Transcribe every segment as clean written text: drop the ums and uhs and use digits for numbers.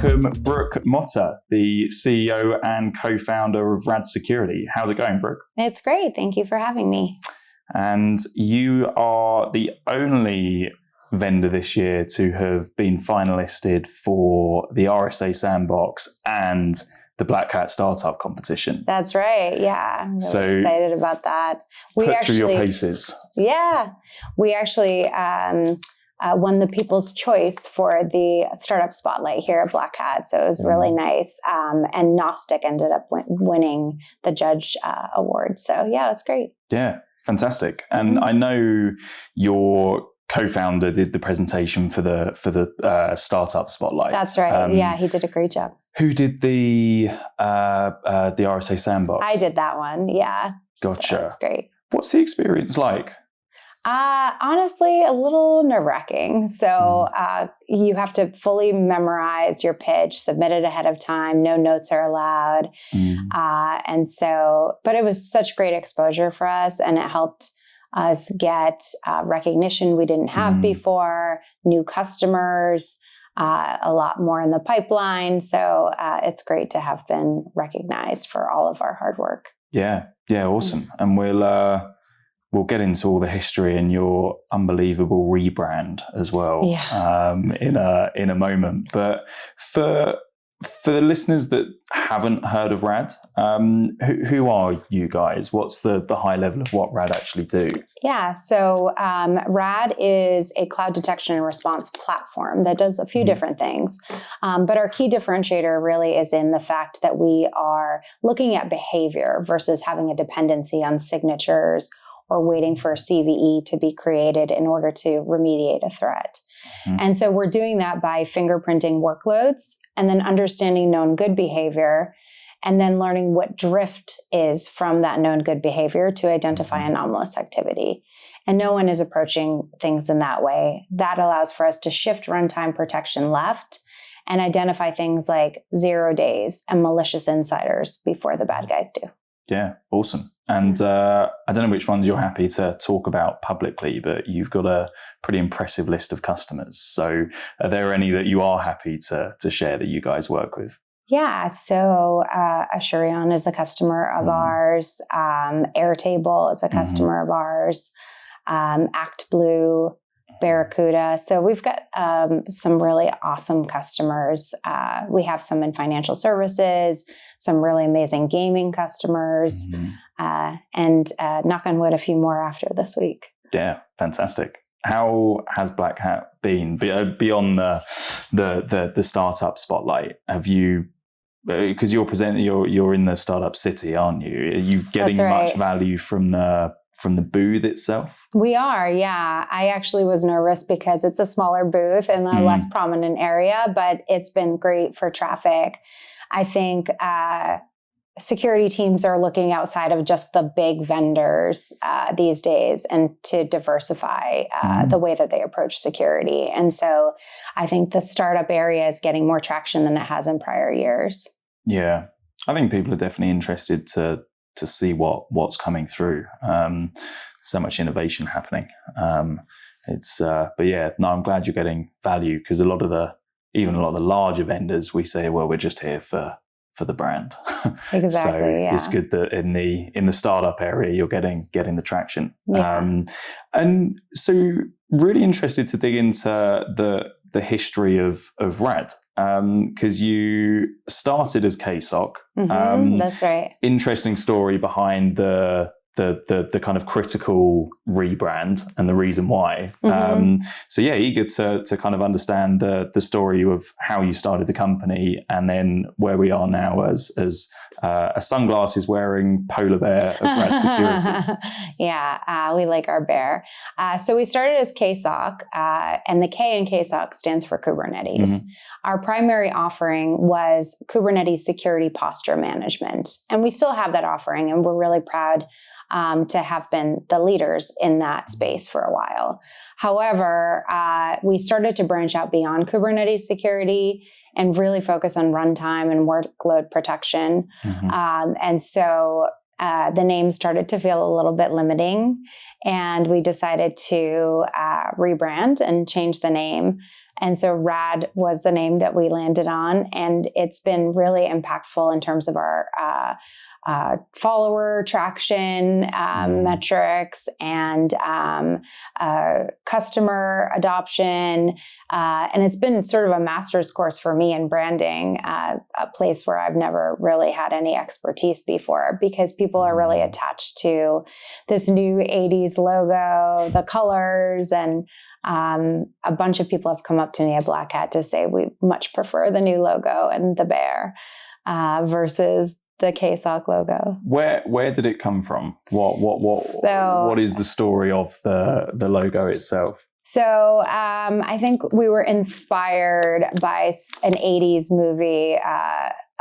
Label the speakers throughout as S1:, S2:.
S1: welcome Brooke Motta, the CEO and co-founder of RAD Security. How's it going, Brooke?
S2: It's great. Thank you for having me.
S1: And you are the only vendor this year to have been finalisted for the RSA Sandbox and the BlackHat Startup Competition.
S2: That's right. Yeah, I'm really excited about that.
S1: Through your paces.
S2: Yeah, we actually won the People's Choice for the Startup Spotlight here at BlackHat, so it was really nice. And Gnostic ended up winning the judge award. So yeah, it's great.
S1: Yeah, fantastic. And I know your co-founder did the presentation for the Startup Spotlight.
S2: That's right. Yeah, he did a great job.
S1: Who did the RSA Sandbox?
S2: I did that one. Yeah.
S1: Gotcha.
S2: That's great.
S1: What's the experience like?
S2: Honestly, a little nerve-wracking. So you have to fully memorize your pitch, submit it ahead of time. No notes are allowed. But it was such great exposure for us, and it helped us get recognition we didn't have before, new customers, a lot more in the pipeline. So it's great to have been recognized for all of our hard work.
S1: Yeah, awesome. And we'll get into all the history and your unbelievable rebrand as well in a moment. But for the listeners that haven't heard of RAD, who are you guys? What's the high level of what RAD actually do?
S2: Yeah, so RAD is a cloud detection and response platform that does a few different things. But our key differentiator really is in the fact that we are looking at behavior versus having a dependency on signatures or waiting for a CVE to be created in order to remediate a threat. And so we're doing that by fingerprinting workloads and then understanding known good behavior and then learning what drift is from that known good behavior to identify anomalous activity. And no one is approaching things in that way. That allows for us to shift runtime protection left and identify things like 0 days and malicious insiders before the bad guys do.
S1: Yeah, awesome. And I don't know which ones you're happy to talk about publicly, but you've got a pretty impressive list of customers. So are there any that you are happy to share that you guys work with?
S2: Yeah, so Aspiron is a customer of ours. Airtable is a customer of ours. ActBlue, Barracuda. So we've got some really awesome customers. We have some in financial services, some really amazing gaming customers, and knock on wood, a few more after this week. Yeah,
S1: fantastic. How has BlackHat been beyond the startup spotlight? Have you, because you're in the startup city, aren't you? Are you getting much value from the booth itself?
S2: We are, yeah. I actually was nervous because it's a smaller booth in a less prominent area, but it's been great for traffic. I think security teams are looking outside of just the big vendors these days and to diversify the way that they approach security. And so I think the startup area is getting more traction than it has in prior years.
S1: Yeah, I think people are definitely interested to see what's coming through. So much innovation happening. But yeah, no, I'm glad you're getting value, because even a lot of the larger vendors, we say, well, we're just here for the brand.
S2: Exactly.
S1: So
S2: yeah.
S1: It's good that in the startup area you're getting the traction. And so really interested to dig into the history of RAD, because you started as KSOC.
S2: That's right.
S1: Interesting story behind the kind of critical rebrand and the reason why. So yeah, eager to kind of understand the story of how you started the company and then where we are now as a sunglasses wearing polar bear of RAD Security.
S2: Yeah, we like our bear. So we started as KSOC, and the K in KSOC stands for Kubernetes. Our primary offering was Kubernetes security posture management, and we still have that offering, and we're really proud to have been the leaders in that space for a while. However, we started to branch out beyond Kubernetes security and really focus on runtime and workload protection. And so the name started to feel a little bit limiting, and we decided to rebrand and change the name. And so RAD was the name that we landed on. And it's been really impactful in terms of our follower traction metrics and customer adoption. And it's been sort of a master's course for me in branding, a place where I've never really had any expertise before, because people are really attached to this new 80s logo, the colors, and a bunch of people have come up to me at BlackHat to say we much prefer the new logo and the bear versus the KSOC logo.
S1: Where did it come from? What is the story of the logo itself?
S2: So I think we were inspired by an 80s movie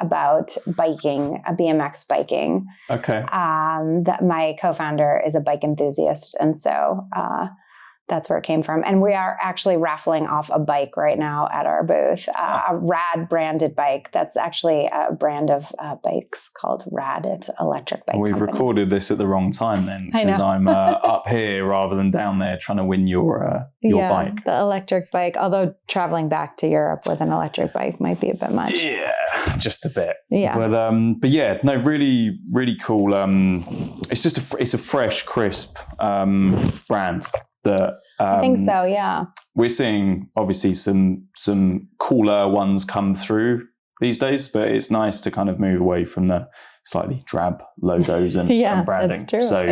S2: about biking, BMX biking.
S1: Okay.
S2: That my co-founder is a bike enthusiast, and so that's where it came from. And we are actually raffling off a bike right now at our booth, a RAD branded bike. That's actually a brand of bikes called RAD. It's an electric bike
S1: We've
S2: company.
S1: Recorded this at the wrong time then, because I'm up here rather than down there trying to win your bike.
S2: The electric bike, although traveling back to Europe with an electric bike might be a bit much.
S1: Yeah, just a bit.
S2: Yeah.
S1: But yeah, no, really, really cool. It's a fresh, crisp brand. That
S2: I think so, yeah.
S1: We're seeing obviously some cooler ones come through these days, but it's nice to kind of move away from the slightly drab logos and, and branding.
S2: It's true.
S1: So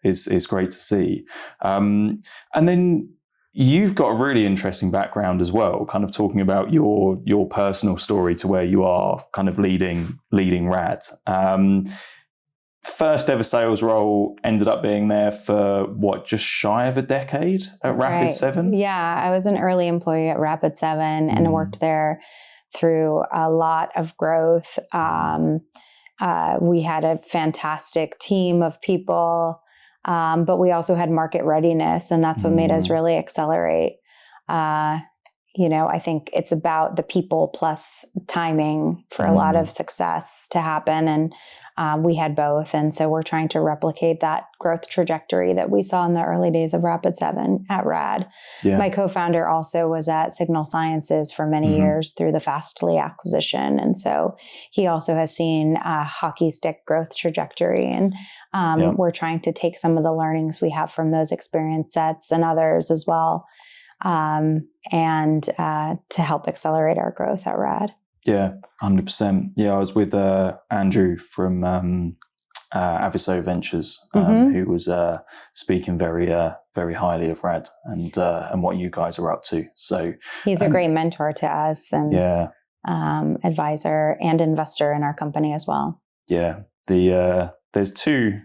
S1: it's great to see. And then you've got a really interesting background as well, kind of talking about your personal story to where you are kind of leading RAD. First ever sales role ended up being there for just shy of a decade at Rapid7?
S2: Right. Yeah, I was an early employee at Rapid7 and worked there through a lot of growth. We had a fantastic team of people, but we also had market readiness, and that's what made us really accelerate. I think it's about the people plus timing for a lot of success to happen. And we had both. And so we're trying to replicate that growth trajectory that we saw in the early days of Rapid7 at RAD. Yeah. My co-founder also was at Signal Sciences for many years through the Fastly acquisition. And so he also has seen a hockey stick growth trajectory. And we're trying to take some of the learnings we have from those experience sets and others as well, and to help accelerate our growth at RAD.
S1: Yeah, 100%. Yeah, I was with Andrew from Aviso Ventures, who was speaking very highly of RAD and what you guys are up to. So
S2: he's a great mentor to us and advisor and investor in our company as well. Yeah,
S1: there's two.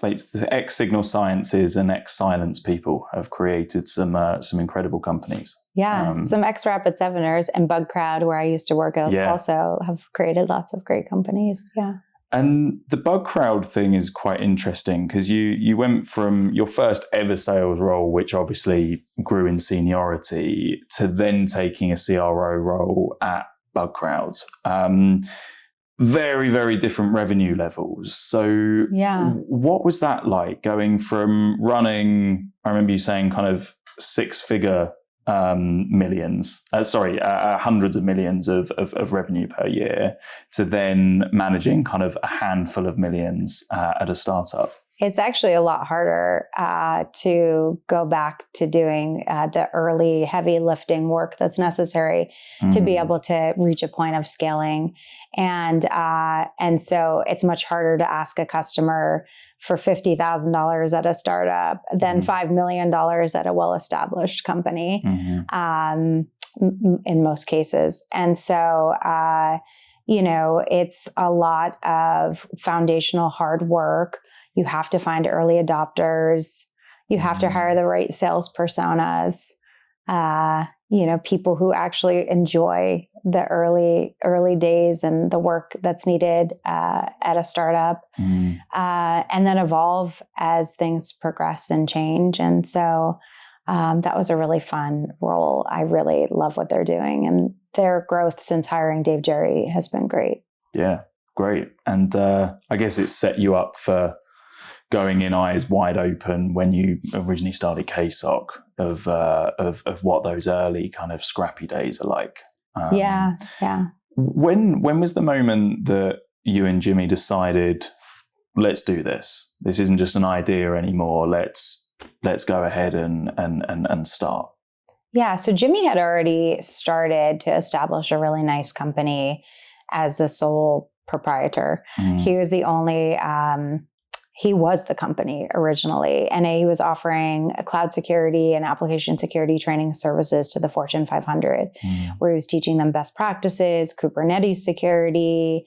S1: The ex-Signal Sciences and ex-Silence people have created some incredible companies.
S2: Yeah, some ex-Rapid7ers and Bugcrowd, where I used to work, also have created lots of great companies. Yeah.
S1: And the Bugcrowd thing is quite interesting because you went from your first ever sales role, which obviously grew in seniority, to then taking a CRO role at Bugcrowd. Very, very different revenue levels. So what was that like going from running, I remember you saying kind of six-figure hundreds of millions of revenue per year, to then managing kind of a handful of millions at a startup?
S2: It's actually a lot harder to go back to doing the early heavy lifting work that's necessary to be able to reach a point of scaling. And so it's much harder to ask a customer for $50,000 at a startup than $5 million at a well-established company in most cases. And so, it's a lot of foundational hard work. You have to find early adopters. You have to hire the right sales personas, people who actually enjoy the early days and the work that's needed at a startup, and then evolve as things progress and change. And so that was a really fun role. I really love what they're doing, and their growth since hiring Dave Jerry has been great.
S1: Yeah, great. And I guess it set you up for going in eyes wide open when you originally started KSOC. of what those early kind of scrappy days are like.
S2: Yeah.
S1: When was the moment that you and Jimmy decided, let's do this? This isn't just an idea anymore. Let's go ahead and start.
S2: Yeah. So Jimmy had already started to establish a really nice company as a sole proprietor. He was the only, he was the company originally, and he was offering a cloud security and application security training services to the Fortune 500, where he was teaching them best practices, Kubernetes security,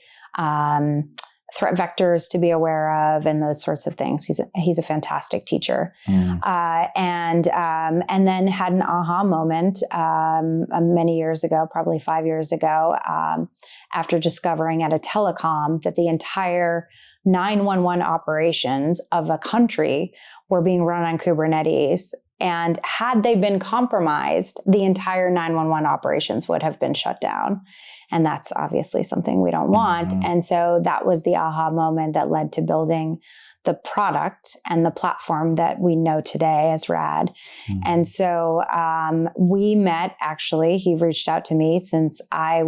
S2: threat vectors to be aware of, and those sorts of things. He's a fantastic teacher, and then had an aha moment many years ago, probably 5 years ago, after discovering at a telecom that the entire 911 operations of a country were being run on Kubernetes. And had they been compromised, the entire 911 operations would have been shut down. And that's obviously something we don't want. And so that was the aha moment that led to building the product and the platform that we know today as RAD. And so we met, actually. He reached out to me since I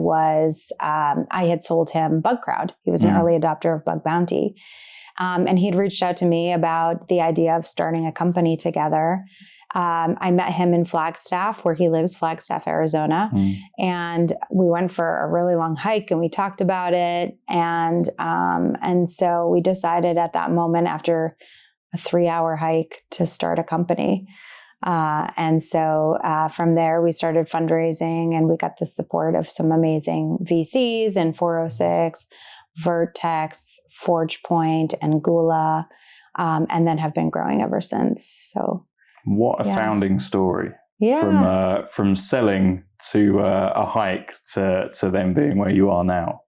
S2: had sold him Bugcrowd. He was an early adopter of Bug Bounty. And he'd reached out to me about the idea of starting a company together. I met him in Flagstaff, where he lives, Flagstaff, Arizona. And we went for a really long hike and we talked about it. And so we decided at that moment, after a 3-hour hike, to start a company. And so from there, we started fundraising, and we got the support of some amazing VCs and 406, Vertex, ForgePoint, and Gula, and then have been growing ever since. So.
S1: What a founding story! From selling to a hike to them being where you are now.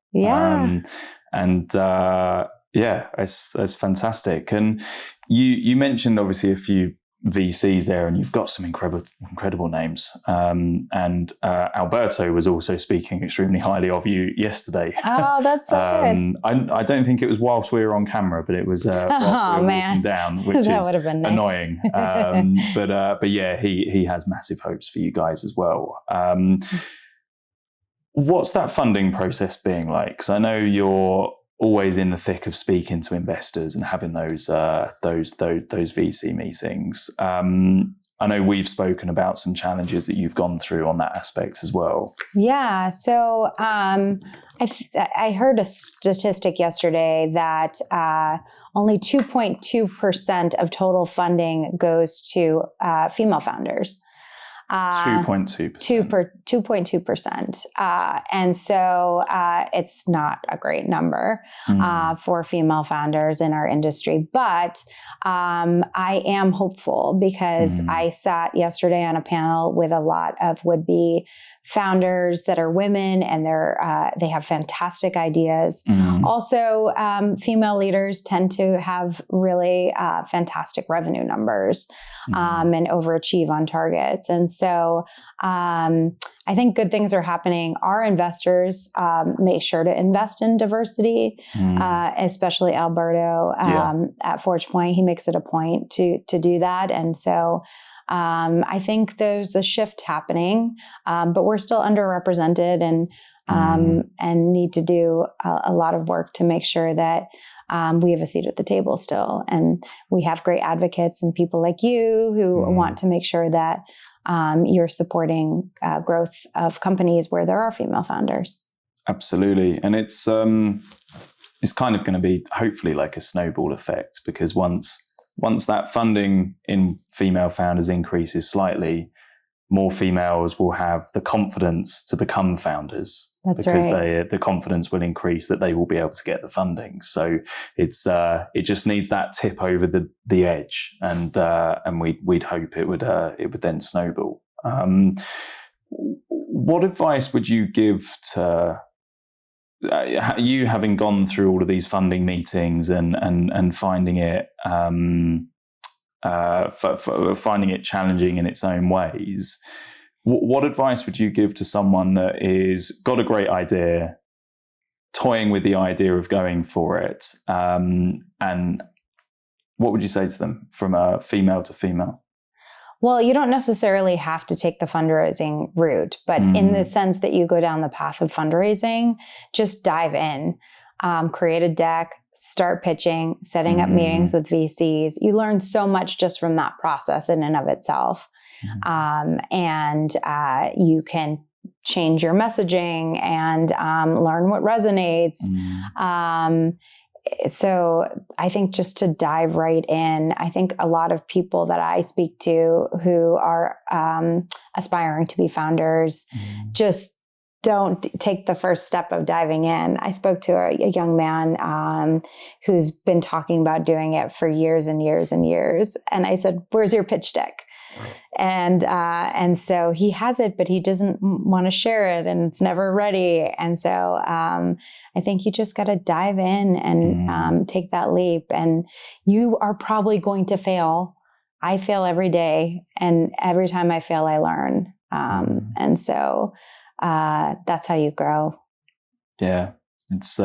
S1: It's fantastic. And you mentioned obviously a few VCs there, and you've got some incredible names. And Alberto was also speaking extremely highly of you yesterday.
S2: Oh, that's so good.
S1: I don't think it was whilst we were on camera, but it was whilst we were walking down, which
S2: that
S1: is
S2: would have been nice.
S1: Annoying. But yeah, he has massive hopes for you guys as well. What's that funding process being like? Because I know you're always in the thick of speaking to investors and having those VC meetings. I know we've spoken about some challenges that you've gone through on that aspect as well. Yeah.
S2: So I heard a statistic yesterday that only 2.2% of total funding goes to female founders.
S1: 2.2%.
S2: 2.2%. And so it's not a great number for female founders in our industry. But I am hopeful, because I sat yesterday on a panel with a lot of would-be founders that are women, and they have fantastic ideas. Also, female leaders tend to have really fantastic revenue numbers and overachieve on targets. And so I think good things are happening. Our investors make sure to invest in diversity, especially Alberto at ForgePoint. He makes it a point to do that. And so I think there's a shift happening, but we're still underrepresented and need to do a lot of work to make sure that we have a seat at the table still. And we have great advocates and people like you who want to make sure that you're supporting growth of companies where there are female founders.
S1: Absolutely. And it's kind of going to be hopefully like a snowball effect, because once that funding in female founders increases slightly, more females will have the confidence to become founders.
S2: That's
S1: because
S2: right.
S1: The confidence will increase that they will be able to get the funding. So it just needs that tip over the edge, and we'd hope it would then snowball. What advice would you give to you, having gone through all of these funding meetings and finding it finding it challenging in its own ways? What advice would you give to someone that is got a great idea, toying with the idea of going for it, and what would you say to them from a female to female?
S2: Well, you don't necessarily have to take the fundraising route, but in the sense that you go down the path of fundraising, just dive in, create a deck, start pitching, setting up meetings with VCs. You learn so much just from that process in and of itself. And you can change your messaging and learn what resonates. So I think just to dive right in, I think a lot of people that I speak to who are aspiring to be founders just don't take the first step of diving in. I spoke to a young man who's been talking about doing it for years and years and years. And I said, "Where's your pitch deck?" And so he has it, but he doesn't want to share it, and it's never ready. And so I think you just got to dive in and take that leap. And you are probably going to fail. I fail every day, and every time I fail, I learn. And so that's how you grow. Yeah,
S1: it's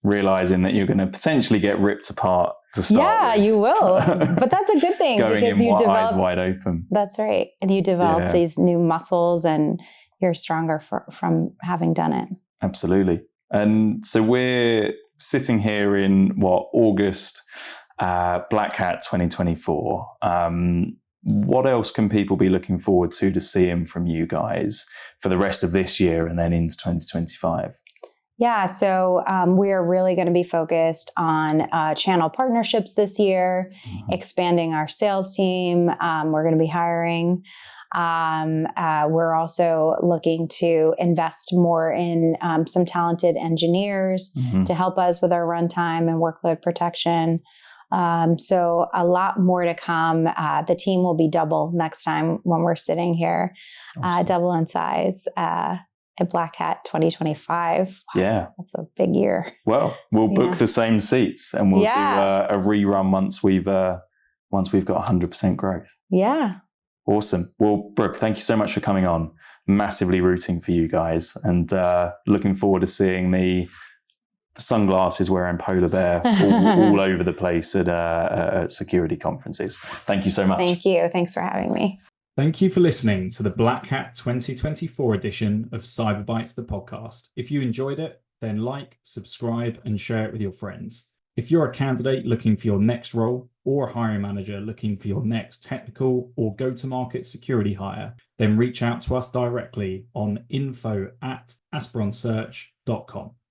S1: realizing that you're going to potentially get ripped apart to start with.
S2: You will. But that's a good thing because you develop
S1: eyes wide open.
S2: That's right. And you develop these new muscles and you're stronger from having done it.
S1: Absolutely. And so we're sitting here in August, BlackHat 2024. What else can people be looking forward to seeing from you guys for the rest of this year and then into 2025?
S2: Yeah, so we are really going to be focused on channel partnerships this year, expanding our sales team. We're going to be hiring. We're also looking to invest more in some talented engineers to help us with our runtime and workload protection. So a lot more to come. The team will be double next time when we're sitting here, double in size. At BlackHat 2025. Wow,
S1: yeah.
S2: That's a big year.
S1: Well, we'll book the same seats and we'll do a rerun once we've got 100% growth.
S2: Yeah.
S1: Awesome. Well, Brooke, thank you so much for coming on. Massively rooting for you guys and looking forward to seeing the sunglasses wearing polar bear all over the place at security conferences. Thank you so much.
S2: Thank you. Thanks for having me.
S3: Thank you for listening to the BlackHat 2024 edition of CyberBytes, the podcast. If you enjoyed it, then like, subscribe, and share it with your friends. If you're a candidate looking for your next role or a hiring manager looking for your next technical or go-to-market security hire, then reach out to us directly on info@aspironsearch.com.